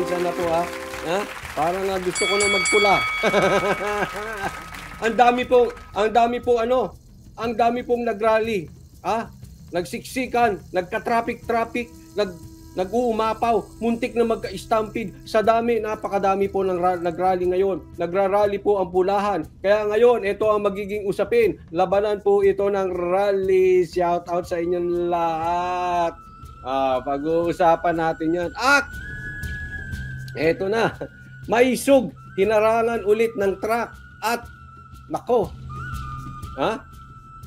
pasensya na po ha. Parang gusto ko na magpula. ang dami pong nagrally. Nagsiksikan, nagka-traffic, nag-uumapaw, muntik na magka-stampede. Sa dami, napakadami po ng nagrally ngayon. Nagrarally po ang pulahan. Kaya ngayon, ito ang magiging usapin. Labanan po ito ng rally. Shout out sa inyong lahat. Pag-uusapan natin yan. Eto na. Maisog, hinarangan ulit ng truck. At, nako,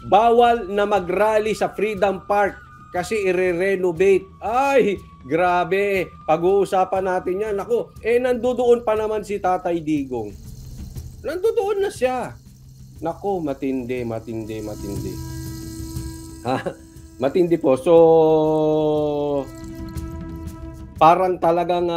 bawal na mag-rally sa Freedom Park kasi i-renovate. Ay, grabe. Pag-uusapan natin yan. Nako, nandoon pa naman si Tatay Digong. Nandoon na siya. Nako, matindi. Matindi po. So, parang talagang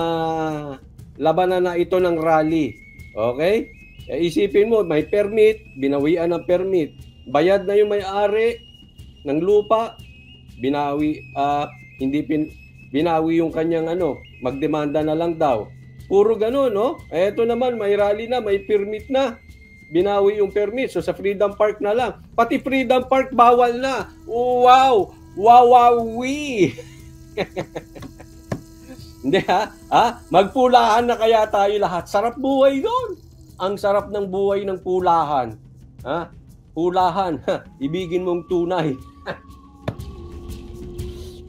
labanan na ito ng rally. Okay? Isipin mo, may permit, binawian ng permit. Bayad na yung may-ari ng lupa, binawi yung kanyang magdemanda na lang daw. Puro gano'n, no? Eto naman, may rally na, may permit na. Binawi yung permit. So sa Freedom Park na lang. Pati Freedom Park bawal na. Wow! Wawawi! Hindi magpulahan na kaya tayo lahat. Sarap buhay doon. Ang sarap ng buhay ng pulahan. Pulahan, ibigin mong tunay.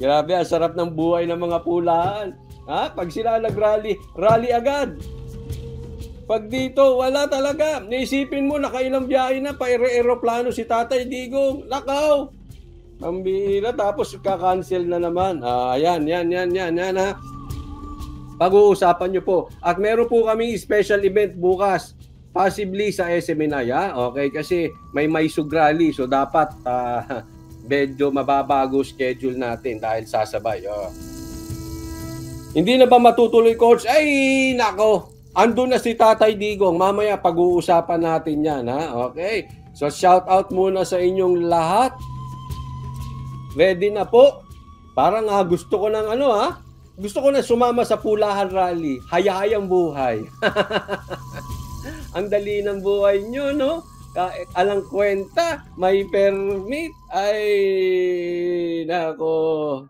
Grabe, ang sarap ng buhay ng mga pulahan. Pag sila nag-rally, rally agad. Pag dito, wala talaga. Naisipin mo, nakailang biyahe na, pa-aeroplano si Tatay Digong. Lakaw! Pambira, tapos kakancel na naman. Yan ha. Pag-uusapan nyo po. At meron po kaming special event bukas. Possibly sa SMNI, okay? Kasi may Maisog rally, so dapat medyo mababago schedule natin dahil sasabay. Hindi na ba matutuloy, Coach? Ay, nako! Andun na si Tatay Digong. Mamaya pag-uusapan natin yan, okay? So shout out muna sa inyong lahat. Ready na po? Parang gusto ko ng gusto ko na sumama sa Pulahan Rally. Hayahayang buhay. Ang dali ng buhay nyo, no? Alang kwenta, may permit. Ay, nako.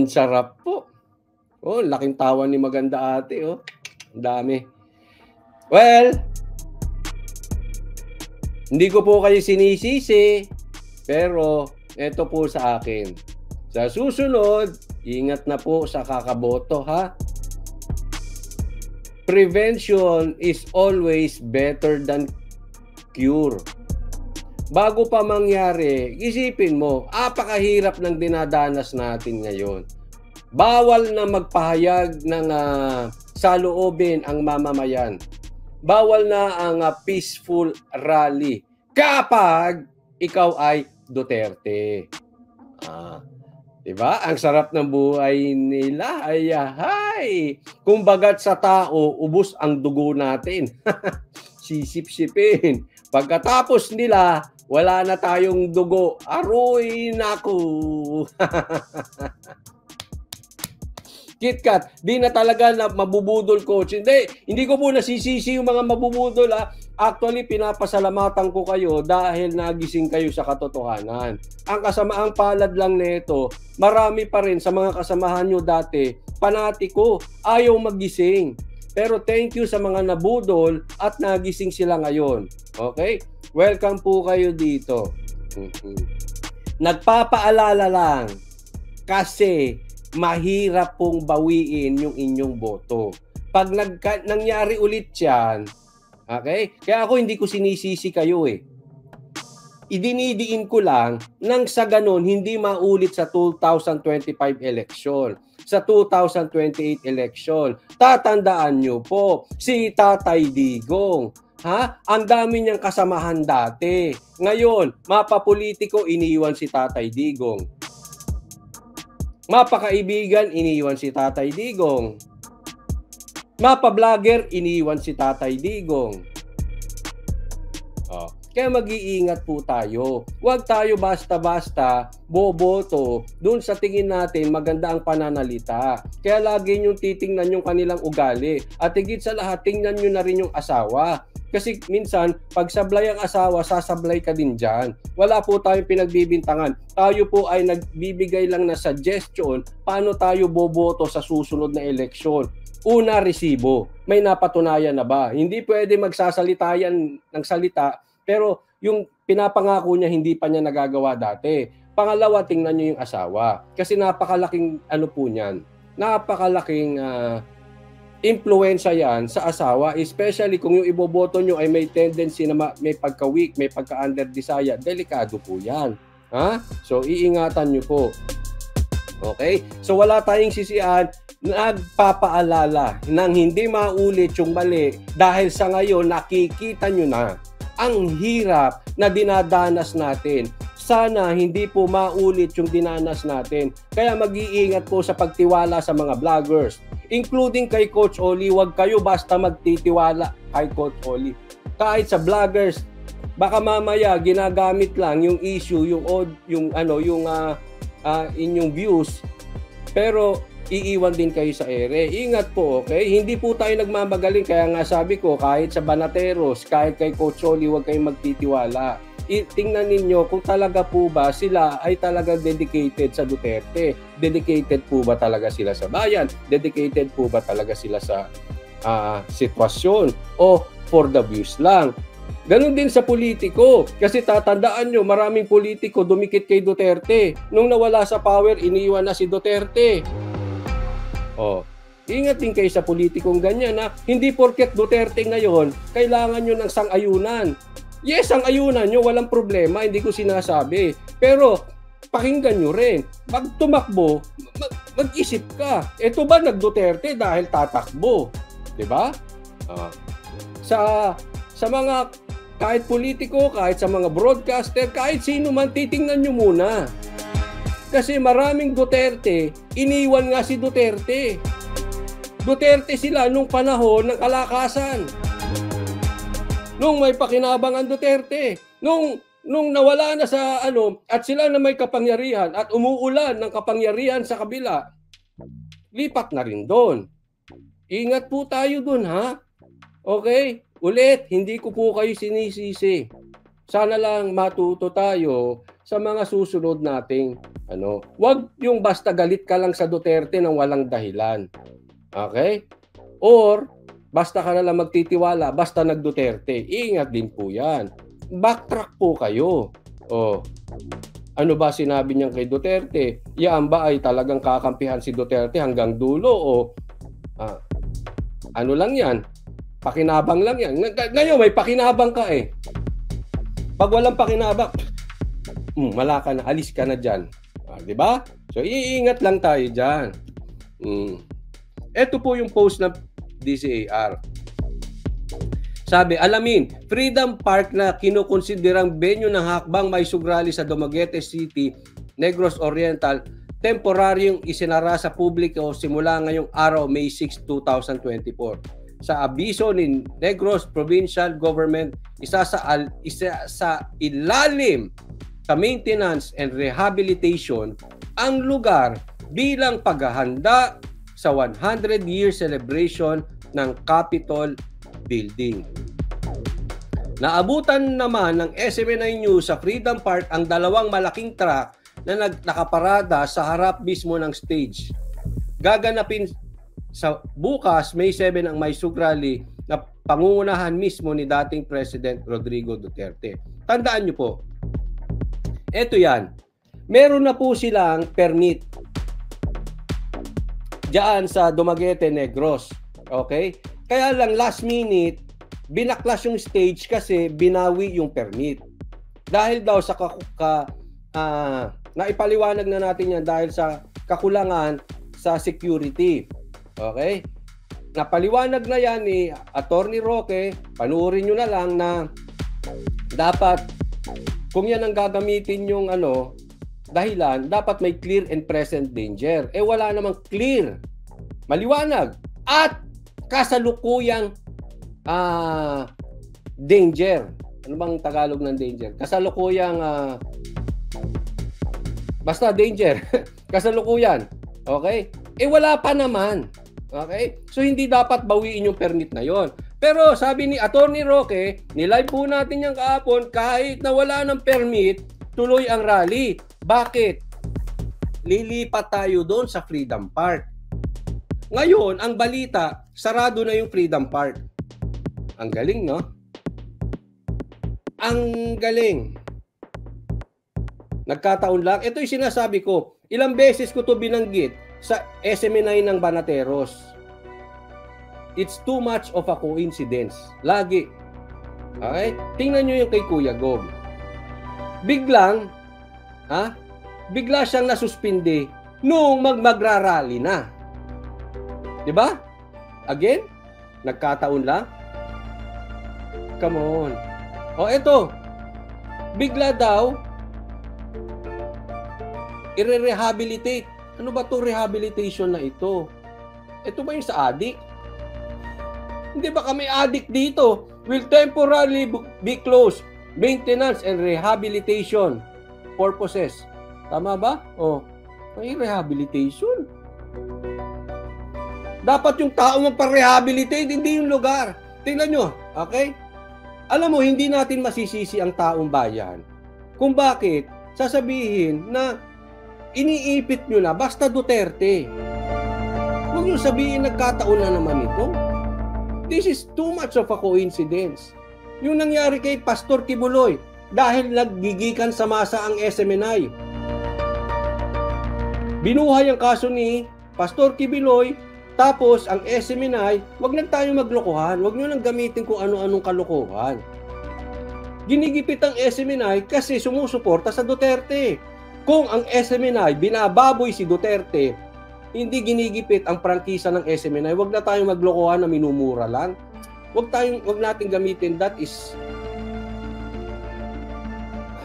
Sarap po. Laking tawa ni Maganda Ate, Ang dami. Well, hindi ko po kayo sinisisi, pero ito po sa akin. Sa susunod, ingat na po sa kakaboto, Prevention is always better than cure. Bago pa mangyari, isipin mo, apakahirap ng dinadanas natin ngayon. Bawal na magpahayag ng saloobin ang mamamayan. Bawal na ang peaceful rally kapag ikaw ay Duterte. Diba? Ang sarap ng buhay nila. Ay, kumbagat sa tao, ubos ang dugo natin. Sisip-sipin. Pagkatapos nila, wala na tayong dugo. Aroy, naku. KitKat, di na talaga na mabubudol, Coach. Hindi ko po nasisisi yung mga mabubudol. Actually, pinapasalamatan ko kayo dahil nagising kayo sa katotohanan. Ang kasamaang palad lang nito, marami pa rin sa mga kasamahan nyo dati, panatiko, ayaw magising. Pero thank you sa mga nabudol at nagising sila ngayon. Okay? Welcome po kayo dito. Nagpapaalala lang kasi mahirap pong bawiin yung inyong boto. Pag nangyari ulit yan, okay? Kaya ako hindi ko sinisisi kayo Idinidiin ko lang nang sa ganun hindi maulit sa 2025 election, sa 2028 election. Tatandaan nyo po, si Tatay Digong, ang dami niyang kasamahan dati. Ngayon, mapapolitiko, iniwan si Tatay Digong. Mapakaibigan, iniwan si Tatay Digong. Mapa-vlogger, iniwan si Tatay Digong. Kaya mag-iingat po tayo. Huwag tayo basta-basta boboto dun sa tingin natin maganda ang pananalita. Kaya lagi nyo titingnan yung kanilang ugali. At higit sa lahat, tingnan nyo na rin yung asawa. Kasi minsan, pag sablay ang asawa, sasablay ka din dyan. Wala po tayong pinagbibintangan. Tayo po ay nagbibigay lang na suggestion paano tayo boboto sa susunod na eleksyon. Una, resibo. May napatunayan na ba? Hindi pwede magsasalita yan ng salita, pero yung pinapangako niya, hindi pa niya nagagawa dati. Pangalawa, tingnan niyo yung asawa. Kasi napakalaking ano po niyan. Napakalaking impluensya yan sa asawa, especially kung yung iboboto nyo ay may tendency na may pagka-weak, may pagka-under-desire, delikado po yan. Ha? So, iingatan nyo po. Okay? So, wala tayong sisian, nagpapaalala nang hindi maulit yung mali dahil sa ngayon nakikita nyo na ang hirap na dinadanas natin. Sana hindi po maulit yung dinanas natin. Kaya mag-iingat po sa pagtiwala sa mga vloggers. Including kay Coach Oli, huwag kayo basta magtitiwala kay Coach Oli. Kahit sa vloggers, baka mamaya ginagamit lang yung issue, yung inyong views, pero iiwan din kayo sa ere. Ingat po, okay? Hindi po tayo nagmamagaling, kaya nga sabi ko, kahit sa Banateros, kahit kay Coach Oli, huwag kayong magtitiwala. Tingnan ninyo kung talaga po ba sila ay talaga dedicated sa Duterte. Dedicated po ba talaga sila sa bayan? Dedicated po ba talaga sila sa sitwasyon? O for the views lang? Ganon din sa politiko. Kasi tatandaan nyo, maraming politiko dumikit kay Duterte. Nung nawala sa power, iniwan na si Duterte. Ingat din kayo sa politikong ganyan na hindi porket Duterte ngayon, kailangan nyo ng sang-ayunan. Yes, ang ayunan nyo, walang problema, hindi ko sinasabi. Pero, pakinggan nyo rin. Pag tumakbo, mag-isip ka. Ito ba nag-Duterte dahil tatakbo? Diba? Sa mga, kahit politiko, kahit sa mga broadcaster, kahit sino man, titingnan nyo muna. Kasi maraming Duterte, iniwan nga si Duterte. Duterte sila nung panahon ng kalakasan. Nung may pakinabang ang Duterte, nung nawala na sa at sila na may kapangyarihan at umuulan ng kapangyarihan sa kabila, lipat na rin doon. Ingat po tayo doon, ha? Okay? Ulit, hindi ko po kayo sinisisi. Sana lang matuto tayo sa mga susunod nating Wag yung basta galit ka lang sa Duterte nang walang dahilan. Okay? Or basta ka na lang magtitiwala, basta nag-Duterte. Ingat din po yan. Backtrack po kayo. Ano ba sinabi niyan kay Duterte? Yan ba ay talagang kakampihan si Duterte hanggang dulo? O ano lang yan? Pakinabang lang yan. Ngayon may pakinabang ka eh. Pag walang pakinabang, wala ka na, alis ka na dyan. Diba? So iingat lang tayo dyan. Ito po yung post ng DCAR. Sabi, alamin, Freedom Park na kinukonsiderang venue ng hakbang may sugrali sa Dumaguete City, Negros Oriental, temporaryong isinara sa publiko simula ngayong araw, May 6, 2024. Sa abiso ni Negros Provincial Government, isa sa ilalim sa maintenance and rehabilitation ang lugar bilang paghahanda sa 100-year celebration ng Capitol Building. Naabutan naman ng SMNI News sa Freedom Park ang dalawang malaking truck na nakaparada sa harap mismo ng stage. Gaganapin sa bukas, May 7, ang may sugrali na pangungunahan mismo ni dating President Rodrigo Duterte. Tandaan nyo po, eto yan, meron na po silang permit diyan sa Dumaguete, Negros. Okay? Kaya lang last minute, binaklas yung stage kasi binawi yung permit. Dahil daw sa naipaliwanag na natin yan dahil sa kakulangan sa security. Okay? Napaliwanag na yan ni Attorney Roque, panuorin nyo na lang na dapat kung yan ang gagamitin yung dahilan, dapat may clear and present danger. Wala namang clear, maliwanag, at kasalukuyang danger. Ano bang Tagalog ng danger? Kasalukuyang basta danger. Kasalukuyan. Okay? Wala pa naman. Okay? So hindi dapat bawiin yung permit na yon. Pero sabi ni Attorney Roque, nilive po natin yung kahapon, kahit na wala ng permit, tuloy ang rally. Bakit? Lilipat tayo doon sa Freedom Park. Ngayon, ang balita, sarado na yung Freedom Park. Ang galing, no? Ang galing. Nagkataon lang. Ito yung sinasabi ko. Ilang beses ko to binanggit sa SMNI ng Banateros. It's too much of a coincidence. Lagi. Okay? Tingnan nyo yung kay Kuya Gob. Biglang, bigla siyang nasuspindi nung magrarally na. Diba? Again, nagkataon lang. Come on. Ito. Bigla daw, i-rehabilitate. Ano ba to rehabilitation na ito? Ito ba yung sa addict? Hindi ba kami addict dito? Will temporarily be closed. Maintenance and rehabilitation purposes. Tama ba? May rehabilitation. Dapat yung tao magpa-rehabilitate, hindi yung lugar. Tingnan nyo, okay? Alam mo, hindi natin masisisi ang taong bayan kung bakit sasabihin na iniipit nyo na basta Duterte. Huwag nyo sabihin nagkataon na naman ito. This is too much of a coincidence. Yung nangyari kay Pastor Kibuloy dahil naggigikan sa masa ang SMNI. Binuhay ang kaso ni Pastor Kibuloy, tapos ang SMNI, wag na tayo maglokohan, wag nyo nang gamitin kung ano-anong kalokohan. Ginigipit ang SMNI kasi sumusuporta sa Duterte. Kung ang SMNI binababoy si Duterte, hindi ginigipit ang prangkisa ng SMNI, wag na tayong maglokohan na minumura lang. Wag nating gamitin. That is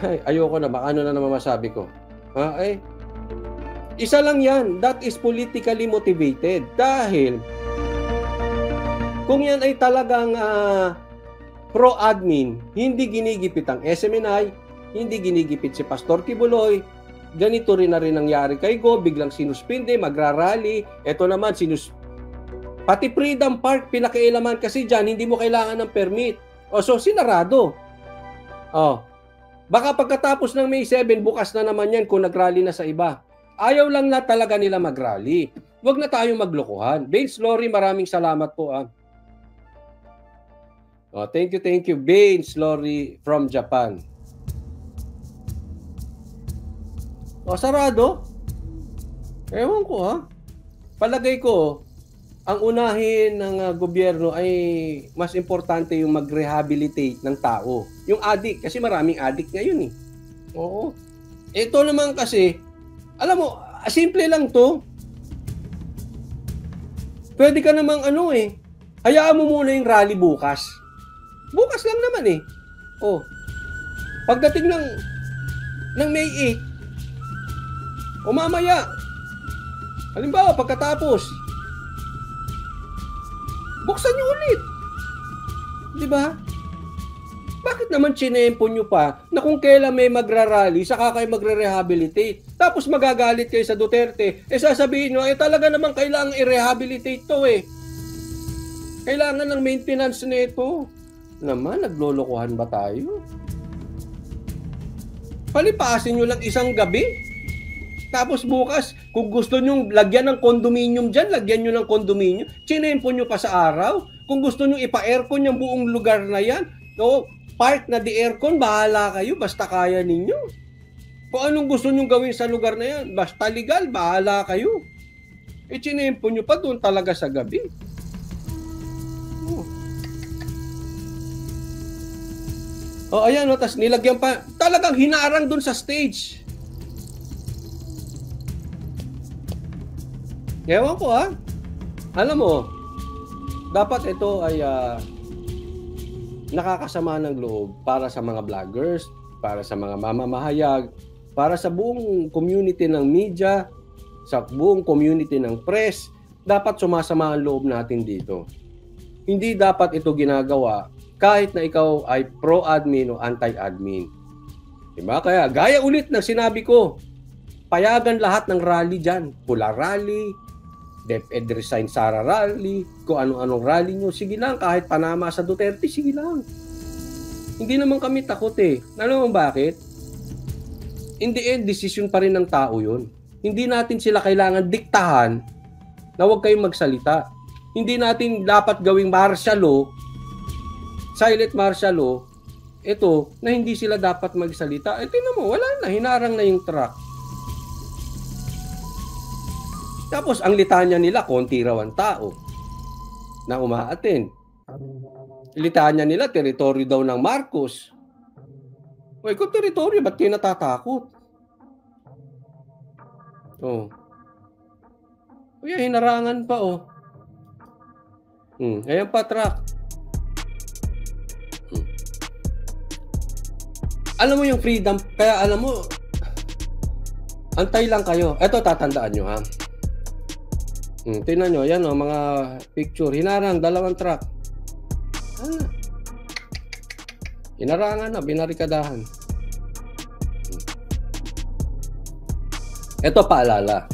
ayoko na, ano na naman masabi ko. Isa lang yan, that is politically motivated. Dahil kung yan ay talagang pro-admin, hindi ginigipit ang SMNI, hindi ginigipit si Pastor Kibuloy, ganito rin na rin nangyari kay Go, biglang sinuspinde, magrarally, eto naman, pati Freedom Park, pinakailaman kasi dyan, hindi mo kailangan ng permit. So, sinarado. Baka pagkatapos ng May 7, bukas na naman yan kung nagrally na sa iba. Ayaw lang na talaga nila mag-rally. Huwag na tayong maglokohan. Baines Lori, maraming salamat po. Thank you. Baines Lori from Japan. Sarado? Ewan ko Palagay ko, ang unahin ng gobyerno ay mas importante yung mag-rehabilitate ng tao. Yung addict, kasi maraming addict ngayon . Oo. Ito naman kasi, alam mo, simple lang to. Pwede ka namang hayaan mo muna yung rally bukas. Bukas lang naman . Pagdating ng May 8, mamaya, halimbawa pagkatapos, buksan nyo ulit. Diba? Bakit naman chinempo nyo pa na kung kailan may magrarally, saka kayo magre-rehabilitate? Tapos magagalit kayo sa Duterte. Sasabihin nyo, talaga naman kailangan i-rehabilitate to . Kailangan ng maintenance nito. Naman, naglolokohan ba tayo? Palipasin nyo lang isang gabi. Tapos bukas, kung gusto nyo lagyan ng condominium dyan, lagyan nyo ng condominium. Chinempo nyo pa sa araw. Kung gusto nyo ipa-aircon yung buong lugar na yan, park na di aircon, bahala kayo, basta kaya ninyo. Kung anong gusto nyo gawin sa lugar na yan, basta legal, bahala kayo. Chinempo nyo pa doon talaga sa gabi. Ayan, tas nilagyan pa, talagang hinarang doon sa stage. Ewan ko Alam mo, dapat ito ay nakakasama ng loob para sa mga vloggers, para sa mga mamamahayag, para sa buong community ng media, sa buong community ng press. Dapat sumasama ang loob natin dito. Hindi dapat ito ginagawa kahit na ikaw ay pro-admin o anti-admin. Diba? Kaya gaya ulit ng sinabi ko, payagan lahat ng rally dyan. Pula rally, DepEd resign Sara rally, kung ano-anong rally nyo, sige lang, kahit panama sa Duterte, sige lang. Hindi naman kami takot eh. Alam mo bakit? In the end, decision pa rin ng tao yun. Hindi natin sila kailangan diktahan na huwag kayong magsalita. Hindi natin dapat gawing martial law, silent martial law, ito, na hindi sila dapat magsalita. Eh, tingnan mo, wala na, hinarang na yung truck. Tapos, ang litanya nila, konti raw ang tao na umaattend. Litanya nila, teritoryo daw ng Marcos. Uy, kung teritoryo, ba't kayo natatakot? Oh. Uy, hinarangan pa, oh. Ayan pa, truck. Alam mo yung freedom, kaya alam mo, antay lang kayo. Ito, tatandaan nyo, ha? Tingnan nyo, yan, oh, mga picture. Hinarang, dalawang truck. Hinarangan na, binarikadahan. Ito, paalala.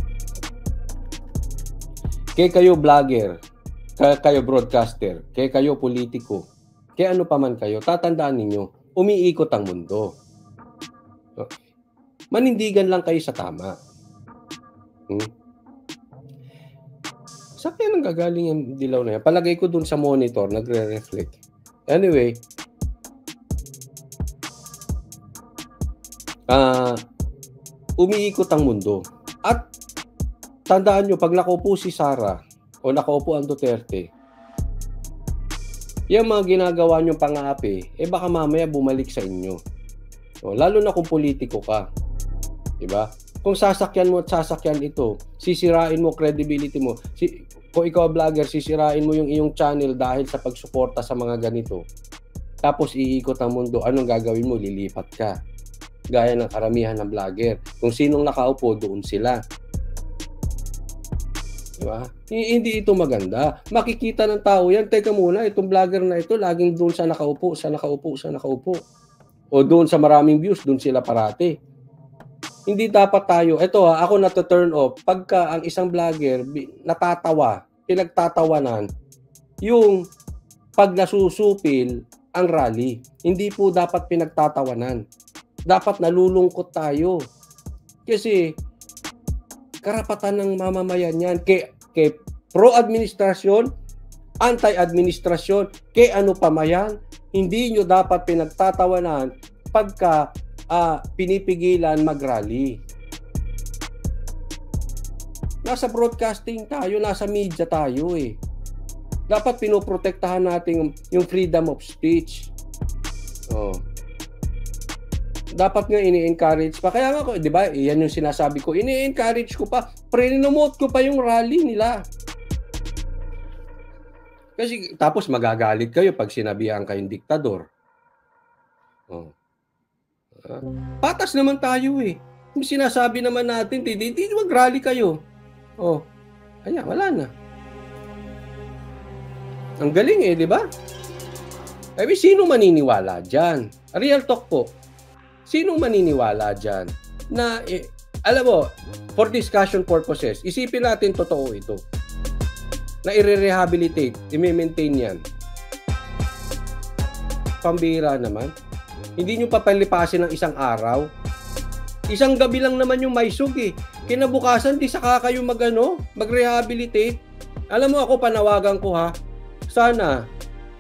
Kaya kayo vlogger, kaya kayo broadcaster, kaya kayo politiko, kaya ano pa man kayo, tatandaan ninyo, umiikot ang mundo. Manindigan lang kayo sa tama. Sa kaya nang gagaling yung dilaw na yan? Palagay ko dun sa monitor, nagre-reflect. Anyway, umiikot ang mundo. At tandaan nyo, pag nakaupo si Sara o nakaupo ang Duterte, yung mga ginagawa nyo pang-aapi, baka mamaya bumalik sa inyo. O, lalo na kung politiko ka. Diba? Kung sasakyan mo at sasakyan ito, sisirain mo credibility mo. Kung ikaw vlogger, sisirain mo yung iyong channel dahil sa pagsuporta sa mga ganito. Tapos iikot ang mundo. Anong gagawin mo? Lilipat ka. Gaya ng karamihan ng vlogger. Kung sinong nakaupo, doon sila. Diba? Hindi ito maganda. Makikita ng tao yan. Teka muna, itong vlogger na ito, laging doon sa nakaupo, sa nakaupo, sa nakaupo. O doon sa maraming views, doon sila parati. Hindi dapat tayo, ito ako na-turn off, pagka ang isang vlogger natatawa, pinagtatawanan, yung pag nasusupil ang rally, hindi po dapat pinagtatawanan. Dapat nalulungkot tayo. Kasi karapatan ng mamamayan yan, kay pro-administrasyon, anti-administrasyon, kay ano pa mayan, hindi nyo dapat pinagtatawanan pagka pinipigilan mag-rally. Nasa broadcasting tayo, nasa media tayo eh. Dapat pinoprotektahan natin yung freedom of speech. Oh. Dapat nga ini-encourage pa. Kaya nga ko, di ba, yan yung sinasabi ko, ini-encourage ko pa, pre-promote ko pa yung rally nila. Kasi tapos magagalit kayo pag sinabihan kayong diktador. Oh. Patas naman tayo eh. Kung sinasabi naman natin, hindi mag-rally kayo. Oh. Ayan, wala na. Ang galing eh, di ba? Ay, sino maniniwala dyan? Real talk po. Sino maniniwala dyan? Na, alam mo, for discussion purposes, isipin natin totoo ito. Na i-rehabilitate, i-maintain yan. Pambira naman. Hindi nyo papalipasin ng isang araw. Isang gabi lang naman yung maisog eh. Kinabukasan, di saka kayo mag-rehabilitate. Alam mo ako, panawagan ko ha. Sana,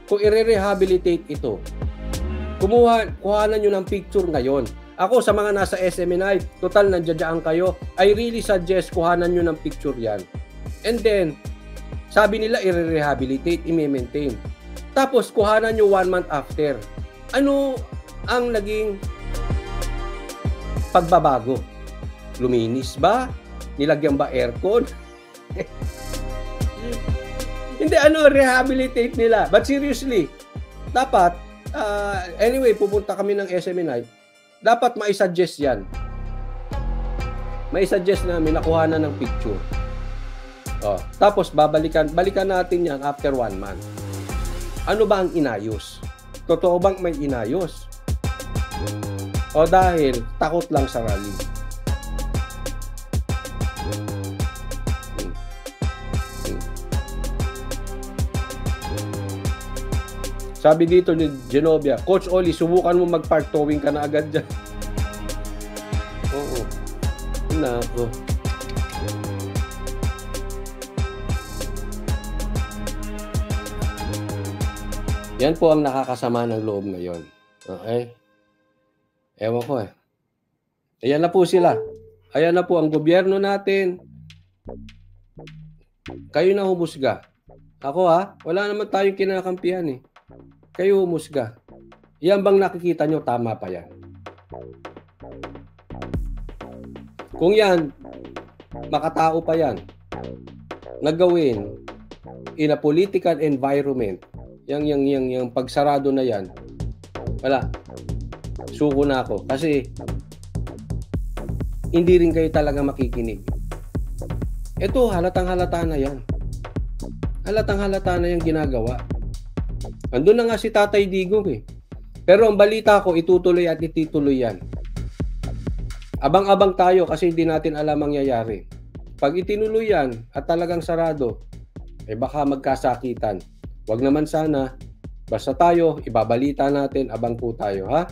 kung i-rehabilitate ito, kuhanan nyo ng picture ngayon. Ako, sa mga nasa SMNI, total nandiyan kayo, I really suggest kuhanan nyo ng picture yan. And then, sabi nila, i-rehabilitate, i-maintain. Tapos, kuhanan nyo 1 month after. Ano ang naging pagbabago? Luminis ba? Nilagyan ba aircon? Hindi, rehabilitate nila. But seriously, dapat, anyway, pupunta kami ng SMNI, dapat maisuggest yan. Maisuggest namin na kuhanan ng picture. Oh, tapos balikan natin yan after 1 month. Ano ba ang inayos? Totoo bang may inayos? O dahil takot lang sa rally? Sabi dito ni Genovia, Coach Oli, subukan mo mag-park towing ka na agad dyan. Oo. Nako. Yan po ang nakakasama ng loob ngayon. Okay? Ewan ko eh. Ayan na po sila. Ayan na po ang gobyerno natin. Kayo na humusga. Ako wala naman tayong kinakampihan eh. Kayo humusga. Yan bang nakikita nyo, tama pa yan? Kung yan, makatao pa yan, nagawin in a political environment, yung pagsarado na yan, wala. Suko na ako. Kasi, hindi rin kayo talaga makikinig. Ito, halatang-halata na yan. Halatang-halata na yung ginagawa. Andun na nga si Tatay Digong eh. Pero ang balita ko, itutuloy at itituloy yan. Abang-abang tayo kasi hindi natin alam ang mangyayari. Pag itinuloy yan at talagang sarado, baka magkasakitan. Wag naman sana. Basta tayo, ibabalita natin, abang po tayo, ha?